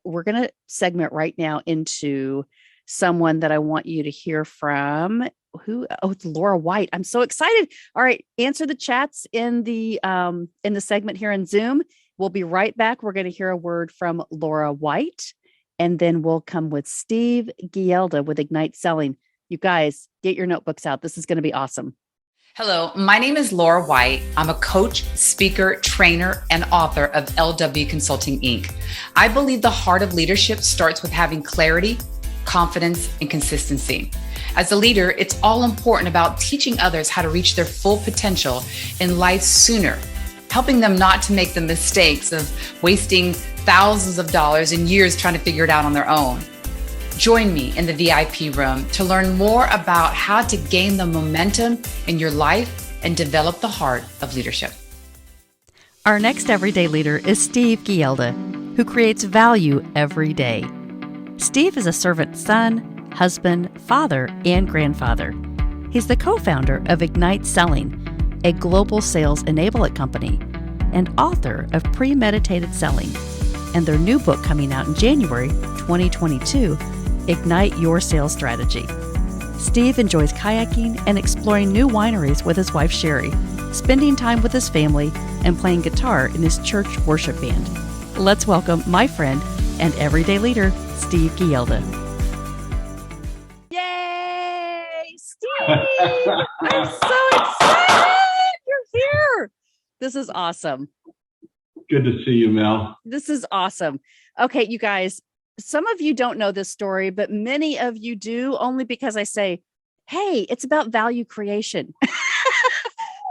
We're going to segment right now into someone that I want you to hear from. It's Laura White. I'm so excited. All right. Answer the chats in the segment here in Zoom. We'll be right back. We're going to hear a word from Laura White, and then we'll come with Steve Gielda with Ignite Selling. You guys, get your notebooks out. This is going to be awesome. Hello, my name is Laura White. I'm a coach, speaker, trainer, and author of LW Consulting, Inc. I believe the heart of leadership starts with having clarity, confidence, and consistency. As a leader, it's all important about teaching others how to reach their full potential in life sooner, helping them not to make the mistakes of wasting thousands of dollars and years trying to figure it out on their own. Join me in the VIP room to learn more about how to gain the momentum in your life and develop the heart of leadership. Our next everyday leader is Steve Gielda, who creates value every day. Steve is a servant son, husband, father, and grandfather. He's the co-founder of Ignite Selling, a global sales enablement company, and author of Premeditated Selling, and their new book coming out in January 2022, Ignite Your Sales Strategy. Steve enjoys kayaking and exploring new wineries with his wife Sherry, spending time with his family, and playing guitar in his church worship band. Let's welcome my friend and everyday leader, Steve Gielda. Yay, Steve! I'm so excited you're here. This is awesome. Good to see you, Mel. This is awesome. Okay, you guys, some of you don't know this story, but many of you do, only because I say, hey, it's about value creation.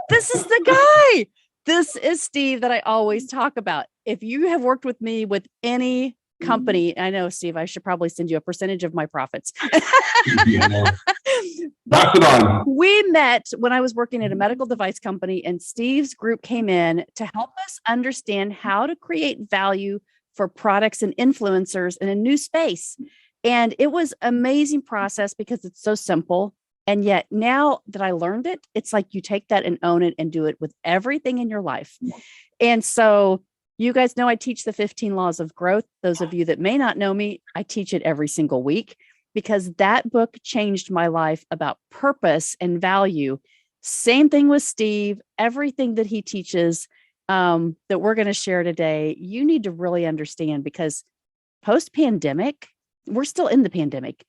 This is the guy. This is Steve that I always talk about. If you have worked with me with any company, I know, Steve, I should probably send you a percentage of my profits. Pass it on. We met when I was working at a medical device company, and Steve's group came in to help us understand how to create value for products and influencers in a new space. And it was an amazing process because it's so simple. And yet now that I learned it, it's like you take that and own it and do it with everything in your life. And so you guys know I teach the 15 laws of growth. Those of you that may not know me, I teach it every single week because that book changed my life about purpose and value. Same thing with Steve. Everything that he teaches that we're going to share today, you need to really understand, because post-pandemic, we're still in the pandemic.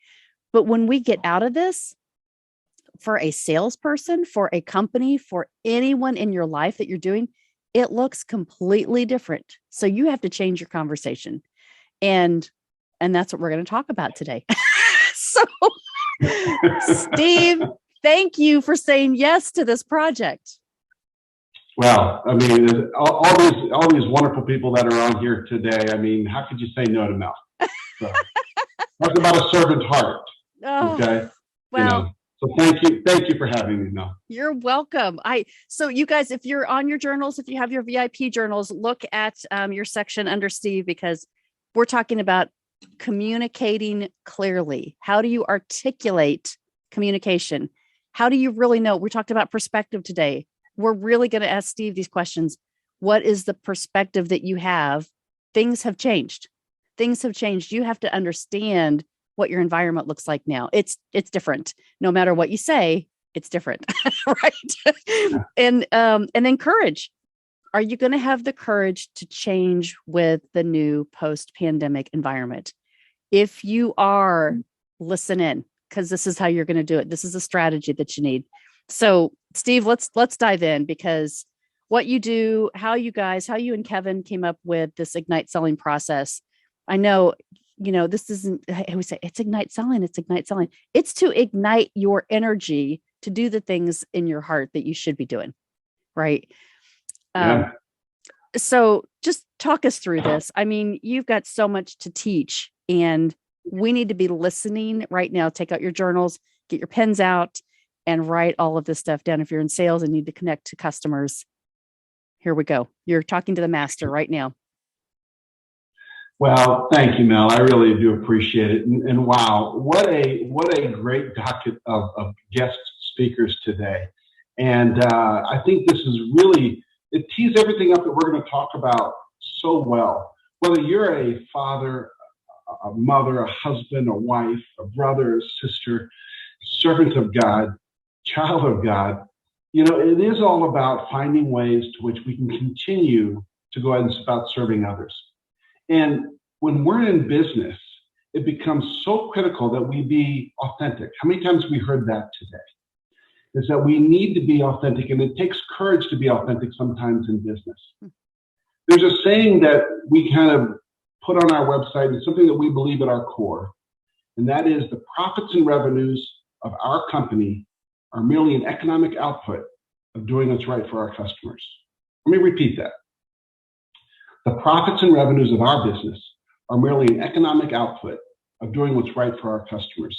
But when we get out of this, for a salesperson, for a company, for anyone in your life that you're doing, it looks completely different. So you have to change your conversation. And that's what we're going to talk about today. So, Steve, thank you for saying yes to this project. Well, I mean, all these wonderful people that are on here today. I mean, how could you say no to Mel? So, that's about a servant heart. Oh, okay. Well, so thank you for having me, Mel. You're welcome. So you guys, if you're on your journals, if you have your VIP journals, look at your section under Steve, because we're talking about communicating clearly. How do you articulate communication? How do you really know? We talked about perspective today. We're really going to ask Steve these questions. What is the perspective that you have? Things have changed. Things have changed. You have to understand what your environment looks like now. It's different. No matter what you say, it's different, right? And then courage. Are you going to have the courage to change with the new post-pandemic environment? If you are, listen in, because this is how you're going to do it. This is a strategy that you need. So, Steve, let's dive in, because what you do, how you and Kevin came up with this Ignite Selling process. I know, this isn't, I always say it's Ignite Selling. It's Ignite Selling. It's to ignite your energy to do the things in your heart that you should be doing. Right. Yeah. So just talk us through this. I mean, you've got so much to teach, and we need to be listening right now. Take out your journals, get your pens out, and write all of this stuff down. If you're in sales and need to connect to customers, here we go. You're talking to the master right now. Well, thank you, Mel. I really do appreciate it. And wow, what a great docket of guest speakers today. And I think this is really, it tees everything up that we're going to talk about so well. Whether you're a father, a mother, a husband, a wife, a brother, a sister, servant of God, child of God, it is all about finding ways to which we can continue to go ahead and about serving others. And when we're in business, it becomes so critical that we be authentic. How many times have we heard that today? Is that we need to be authentic, and it takes courage to be authentic sometimes in business. There's a saying that we kind of put on our website. It's something that we believe at our core, and that is the profits and revenues of our company are merely an economic output of doing what's right for our customers. Let me repeat that. The profits and revenues of our business are merely an economic output of doing what's right for our customers.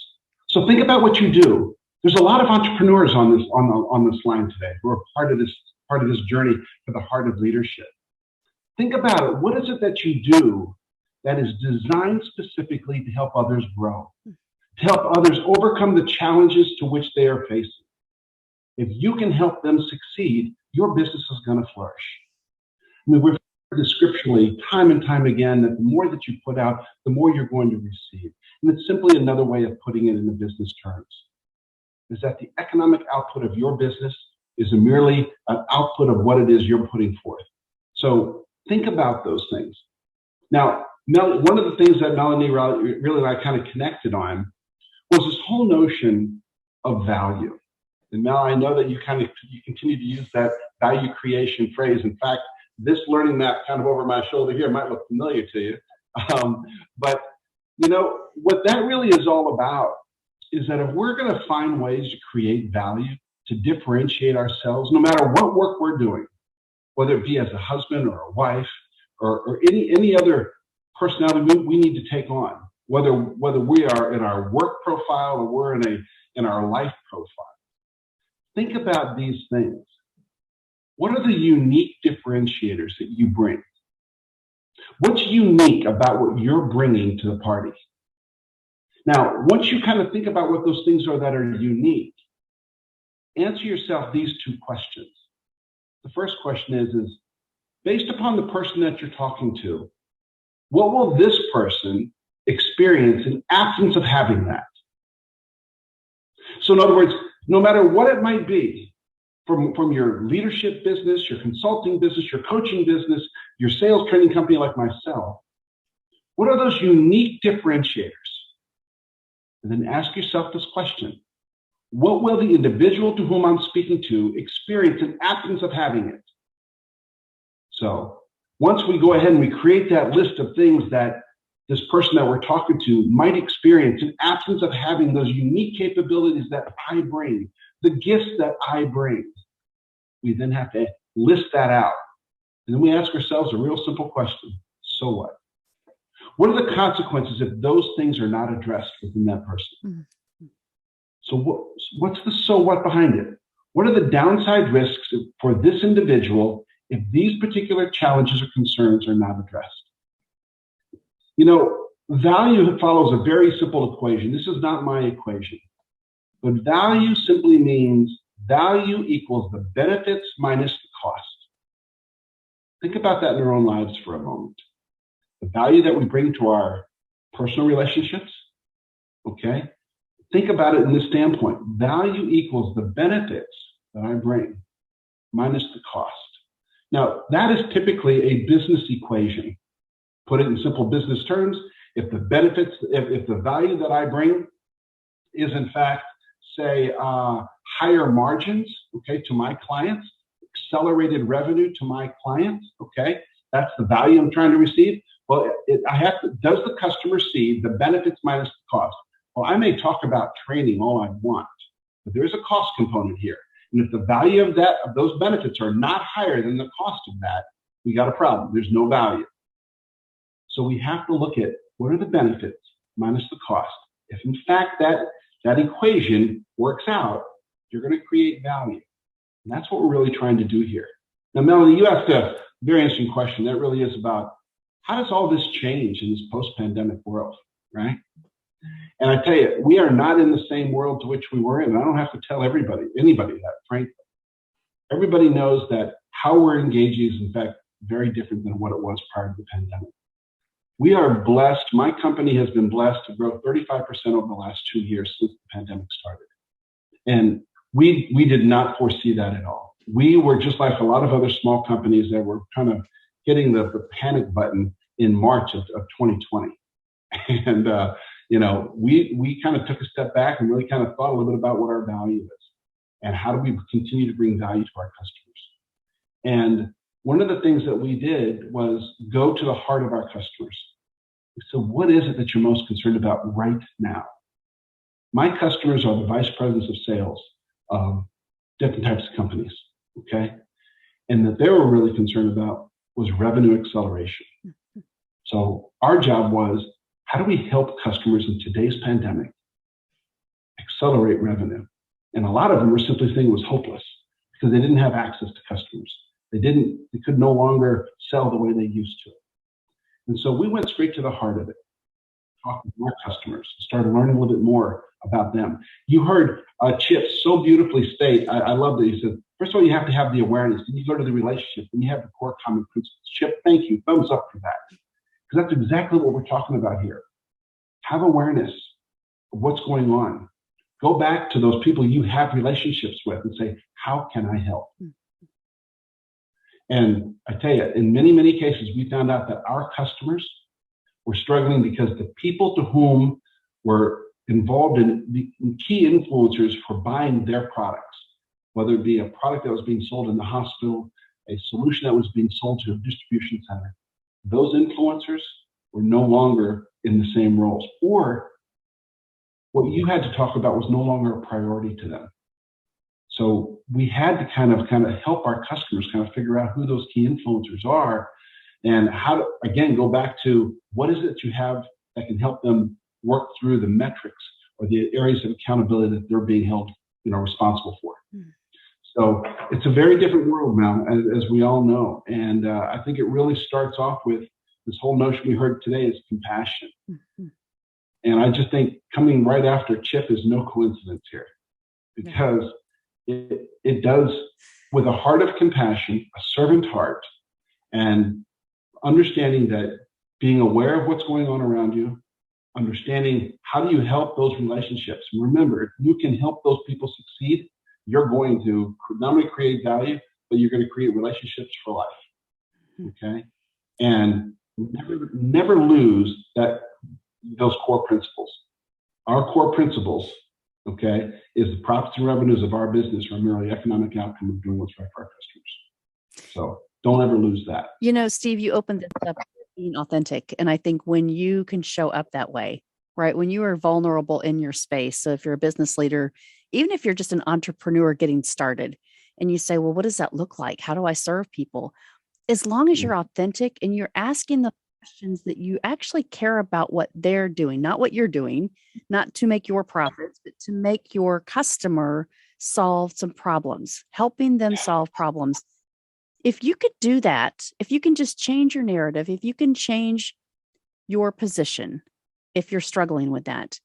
So think about what you do. There's a lot of entrepreneurs on this line today who are part of this journey for the heart of leadership. Think about it. What is it that you do that is designed specifically to help others grow, to help others overcome the challenges to which they are facing? If you can help them succeed, your business is going to flourish. I mean, we've heard this scripturally time and time again that the more that you put out, the more you're going to receive. And it's simply another way of putting it in the business terms, is that the economic output of your business is merely an output of what it is you're putting forth. So think about those things. Now, one of the things that Melanie really and I kind of connected on was this whole notion of value. And Mel, I know that you continue to use that value creation phrase. In fact, this learning map kind of over my shoulder here might look familiar to you. But what that really is all about is that if we're going to find ways to create value, to differentiate ourselves, no matter what work we're doing, whether it be as a husband or a wife or any other personality we need to take on, whether we are in our work profile or we're in our life profile. Think about these things. What are the unique differentiators that you bring? What's unique about what you're bringing to the party? Now, once you kind of think about what those things are that are unique, answer yourself these two questions. The first question is based upon the person that you're talking to, what will this person experience in absence of having that? So in other words, no matter what it might be, from your leadership business, your consulting business, your coaching business, your sales training company like myself, what are those unique differentiators? And then ask yourself this question: what will the individual to whom I'm speaking to experience in absence of having it? So once we go ahead and we create that list of things that this person that we're talking to might experience in absence of having those unique capabilities that I bring, the gifts that I bring, we then have to list that out. And then we ask ourselves a real simple question: so what? What are the consequences if those things are not addressed within that person? Mm-hmm. So what's the so what behind it? What are the downside risks for this individual if these particular challenges or concerns are not addressed? Value follows a very simple equation. This is not my equation. But value simply means value equals the benefits minus the cost. Think about that in our own lives for a moment. The value that we bring to our personal relationships, okay? Think about it in this standpoint. Value equals the benefits that I bring minus the cost. Now, that is typically a business equation. Put it in simple business terms, if the value that I bring is in fact, say, higher margins, okay, to my clients, accelerated revenue to my clients, okay, that's the value I'm trying to receive. Well, does the customer see the benefits minus the cost? Well, I may talk about training all I want, but there is a cost component here. And if the value of those benefits are not higher than the cost of that, we got a problem. There's no value. So we have to look at what are the benefits minus the cost. If in fact that equation works out, you're going to create value. And that's what we're really trying to do here. Now, Melanie, you asked a very interesting question. That really is about how does all this change in this post-pandemic world, right? And I tell you, we are not in the same world to which we were in. I don't have to tell anybody that, frankly. Everybody knows that how we're engaging is, in fact, very different than what it was prior to the pandemic. We are blessed. My company has been blessed to grow 35% over the last 2 years since the pandemic started. And we did not foresee that at all. We were just like a lot of other small companies that were kind of hitting the panic button in March of 2020. And, we kind of took a step back and really kind of thought a little bit about what our value is and how do we continue to bring value to our customers. And one of the things that we did was go to the heart of our customers. So what is it that you're most concerned about right now? My customers are the vice presidents of sales of different types of companies, okay? And that they were really concerned about was revenue acceleration. So our job was, how do we help customers in today's pandemic accelerate revenue? And a lot of them were simply saying it was hopeless because they didn't have access to customers. They could no longer sell the way they used to. And so we went straight to the heart of it, talking to our customers, started learning a little bit more about them. You heard Chip so beautifully state, I love that he said, first of all, you have to have the awareness, then you go to the relationship, then you have the core common principles. Chip, thank you, thumbs up for that. Because that's exactly what we're talking about here. Have awareness of what's going on. Go back to those people you have relationships with and say, how can I help? And I tell you, in many, many cases, we found out that our customers were struggling because the people to whom were involved in the key influencers for buying their products, whether it be a product that was being sold in the hospital, a solution that was being sold to a distribution center, those influencers were no longer in the same roles. Or what you had to talk about was no longer a priority to them. So we had to kind of help our customers kind of figure out who those key influencers are and how to, again, go back to what is it that you have that can help them work through the metrics or the areas of accountability that they're being held, responsible for. So it's a very different world now, as we all know. And I think it really starts off with this whole notion we heard today is compassion. And I just think coming right after Chip is no coincidence here, because it does, with a heart of compassion, a servant heart, and understanding that being aware of what's going on around you, understanding how do you help those relationships. And remember, if you can help those people succeed, you're going to not only create value, but you're going to create relationships for life. Okay? And never lose those core principles. Our core principles, okay, is the profits and revenues of our business are merely economic outcome of doing what's right for our customers. So don't ever lose that. Steve, you opened this up being authentic. And I think when you can show up that way, right? When you are vulnerable in your space. So if you're a business leader, even if you're just an entrepreneur getting started and you say, well, what does that look like? How do I serve people? As long as you're authentic and you're asking the questions that you actually care about what they're doing, not what you're doing, not to make your profits, but to make your customer solve some problems, helping them solve problems. If you could do that, if you can just change your narrative, if you can change your position, if you're struggling with that,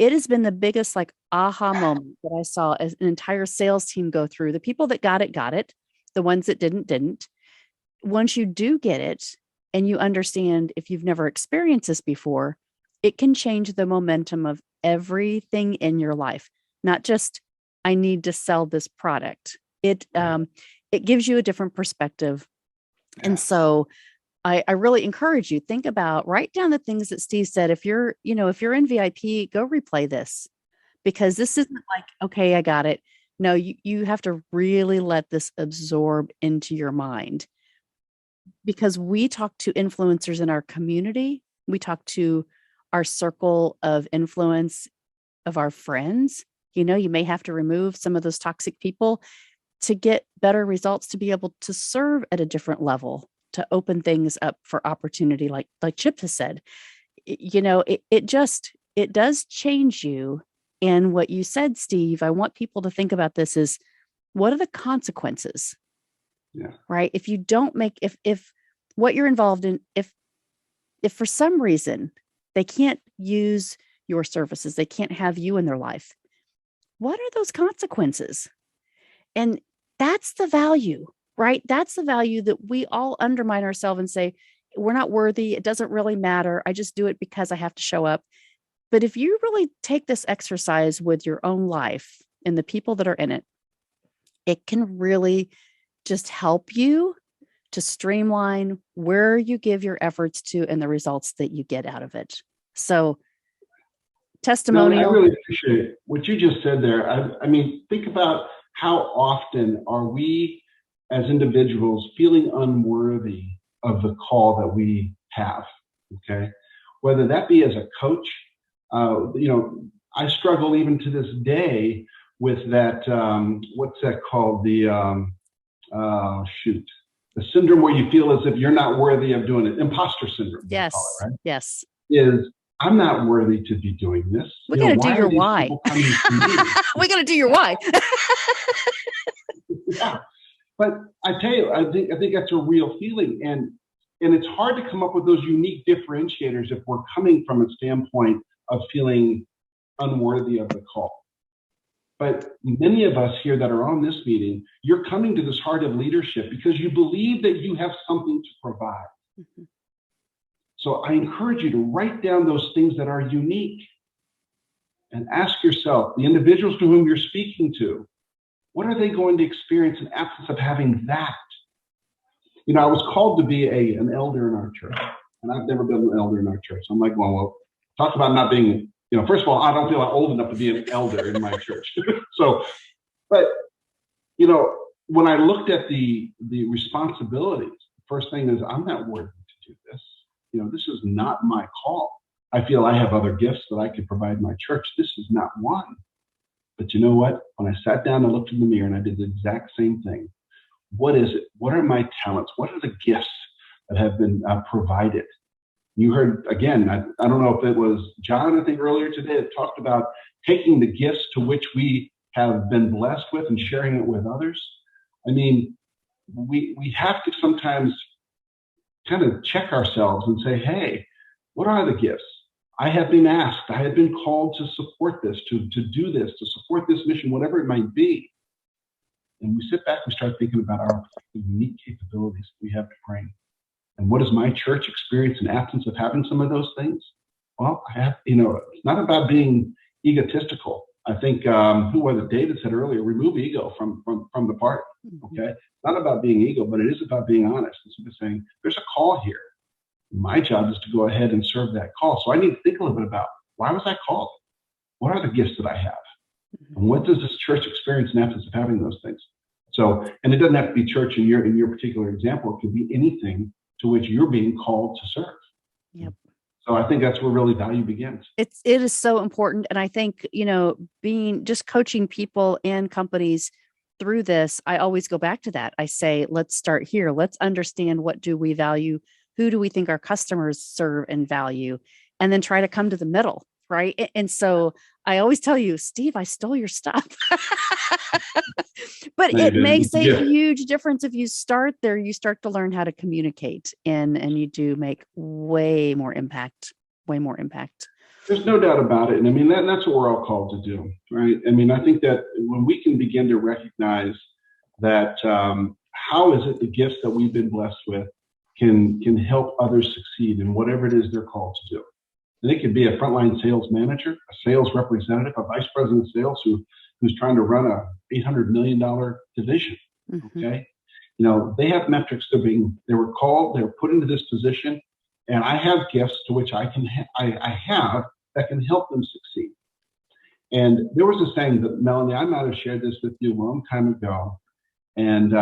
it has been the biggest aha moment that I saw as an entire sales team go through. The people that got it. The ones that didn't. Once you do get it and you understand, if you've never experienced this before, it can change the momentum of everything in your life. Not just, I need to sell this product. It gives you a different perspective. And so I really encourage you, write down the things that Steve said. If you're in VIP, go replay this, because this isn't like, okay, I got it. No, you have to really let this absorb into your mind, because we talk to influencers in our community. We talk to our circle of influence of our friends. You may have to remove some of those toxic people to get better results, to be able to serve at a different level, to open things up for opportunity, like Chip has said. It does change you. And what you said, Steve, I want people to think about this is, what are the consequences? Yeah. Right? If you don't if what you're involved in, if for some reason they can't use your services, they can't have you in their life, what are those consequences? And that's the value, right? That's the value that we all undermine ourselves and say, we're not worthy. It doesn't really matter. I just do it because I have to show up. But if you really take this exercise with your own life and the people that are in it, it can really just help you to streamline where you give your efforts to and the results that you get out of it. So testimonial. I really appreciate what you just said there. I mean, think about how often are we as individuals feeling unworthy of the call that we have, okay? Whether that be as a coach, I struggle even to this day with that, what's that called? The syndrome where you feel as if you're not worthy of doing it. Imposter syndrome. Yes. Call it, right? Yes. Is I'm not worthy to be doing this. We got to do your why. We got to do your why. Yeah. But I tell you, I think that's a real feeling. And it's hard to come up with those unique differentiators if we're coming from a standpoint of feeling unworthy of the call. But many of us here that are on this meeting, you're coming to this heart of leadership because you believe that you have something to provide. Mm-hmm. So I encourage you to write down those things that are unique and ask yourself, the individuals to whom you're speaking to, what are they going to experience in absence of having that? I was called to be an elder in our church, and I've never been an elder in our church. I'm like, well, talk about not being, first of all, I don't feel old enough to be an elder in my church. But when I looked at the responsibilities, the first thing is I'm not worthy to do this. This is not my call. I feel I have other gifts that I could provide my church. This is not one. But you know what? When I sat down and looked in the mirror and I did the exact same thing, what is it? What are my talents? What are the gifts that have been provided? You heard, again, I don't know if it was John, I think earlier today, that talked about taking the gifts to which we have been blessed with and sharing it with others. I mean, we have to sometimes kind of check ourselves and say, hey, what are the gifts? I have been asked, I have been called to support this, to do this, to support this mission, whatever it might be. And we sit back and start thinking about our unique capabilities we have to bring. And what does my church experience in absence of having some of those things? Well, I have, it's not about being egotistical. I think, who was it? David said earlier, remove ego from the party, okay? It's not about being ego, but it is about being honest. It's saying, there's a call here. My job is to go ahead and serve that call. So I need to think a little bit about, why was I called? What are the gifts that I have? And what does this church experience in absence of having those things? So, and it doesn't have to be church in your particular example. It could be anything to which you're being called to serve. Yep. So I think that's where really value begins. It is so important. And I think, being just coaching people and companies through this, I always go back to that. I say, let's start here. Let's understand, what do we value? Who do we think our customers serve and value? And then try to come to the middle, right? And so I always tell you, Steve, I stole your stuff. But it makes a huge difference if you start there. You start to learn how to communicate, and you do make way more impact. There's no doubt about it. And I mean, that's what we're all called to do, right? I mean, I think that when we can begin to recognize that, how is it the gifts that we've been blessed with can help others succeed in whatever it is they're called to do. And it could be a frontline sales manager, a sales representative, a vice president of sales who's trying to run a $800 million division. Mm-hmm. Okay. They have metrics. They were called, they were put into this position, and I have gifts to which I have that can help them succeed. And there was a saying that, Melanie, I might have shared this with you a long time ago. And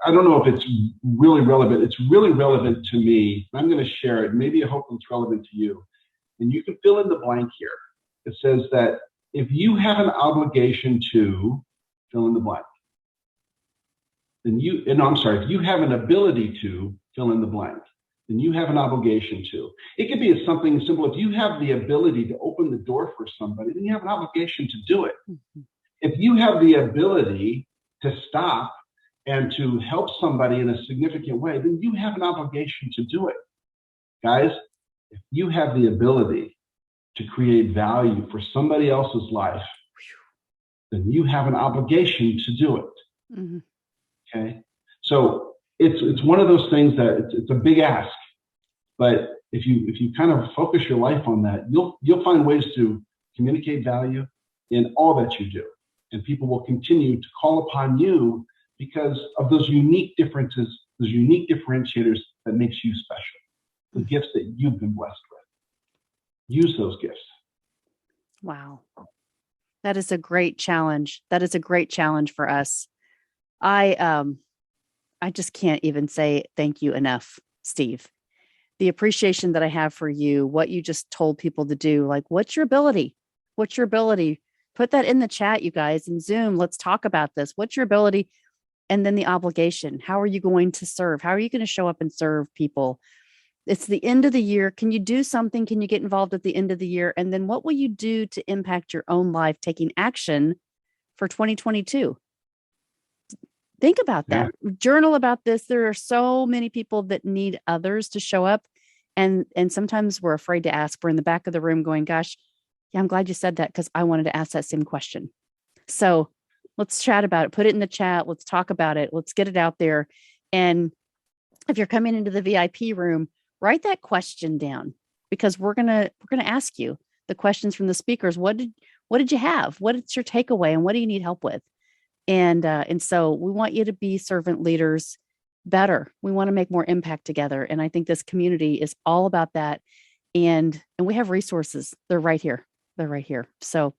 I don't know if it's really relevant. It's really relevant to me. I'm going to share it. Maybe I hope it's relevant to you. And you can fill in the blank here. It says that if you have an obligation to fill in the blank, then if you have an ability to fill in the blank, then you have an obligation to. It could be something simple. If you have the ability to open the door for somebody, then you have an obligation to do it. Mm-hmm. If you have the ability to stop and to help somebody in a significant way, then you have an obligation to do it. Guys, if you have the ability to create value for somebody else's life, then you have an obligation to do it. Mm-hmm. Okay? So it's one of those things that it's a big ask, but if you kind of focus your life on that, you'll find ways to communicate value in all that you do, and people will continue to call upon you because of those unique differences, those unique differentiators that makes you special, the gifts that you've been blessed with. Use those gifts. Wow. That is a great challenge. That is a great challenge for us. I just can't even say thank you enough, Steve. The appreciation that I have for you, what you just told people to do, like, what's your ability? What's your ability? Put that in the chat, you guys, in Zoom. Let's talk about this. What's your ability? And then the obligation. How are you going to serve? How are you going to show up and serve people? It's the end of the year. Can you do something? Can you get involved at the end of the year? And then what will you do to impact your own life, taking action for 2022? Think about that. Journal about this. There are so many people that need others to show up. And sometimes we're afraid to ask. We're in the back of the room going, gosh, yeah, I'm glad you said that because I wanted to ask that same question. So let's chat about it. Put it in the chat. Let's talk about it. Let's get it out there. And if you're coming into the VIP room, write that question down because we're gonna ask you the questions from the speakers. What did you have? What is your takeaway, and what do you need help with? And so we want you to be servant leaders better. We want to make more impact together. And I think this community is all about that. And we have resources. They're right here. They're right here. So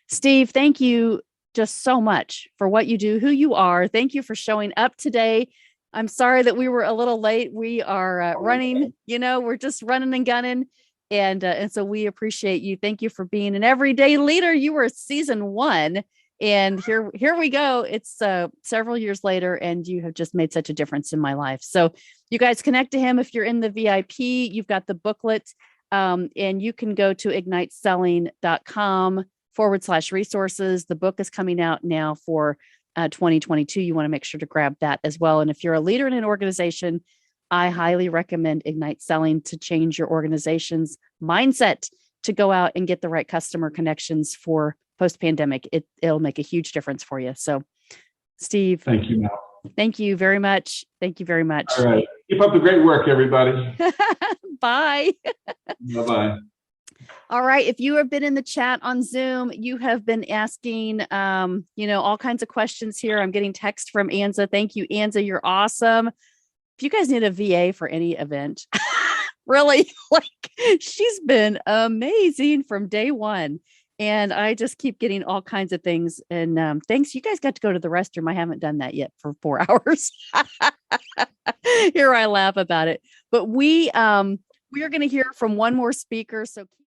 Steve, thank you just so much for what you do, who you are. Thank you for showing up today. I'm sorry that we were a little late. We are running, we're just running and gunning. And so we appreciate you. Thank you for being an everyday leader. You were season 1. And here we go. It's several years later, and you have just made such a difference in my life. So you guys connect to him. If you're in the VIP, you've got the booklet, and you can go to igniteselling.com/resources. The book is coming out now for 2022. You want to make sure to grab that as well. And if you're a leader in an organization, I highly recommend Ignite Selling to change your organization's mindset to go out and get the right customer connections for post-pandemic. It'll make a huge difference for you. So, Steve. Thank you, Mel. Thank you very much. Thank you very much. All right. Keep up the great work, everybody. Bye. Bye-bye. All right. If you have been in the chat on Zoom, you have been asking, all kinds of questions here. I'm getting text from Anza. Thank you, Anza. You're awesome. If you guys need a VA for any event, really, she's been amazing from day one. And I just keep getting all kinds of things. And thanks. You guys got to go to the restroom. I haven't done that yet for 4 hours. Here I laugh about it. But we are going to hear from one more speaker. So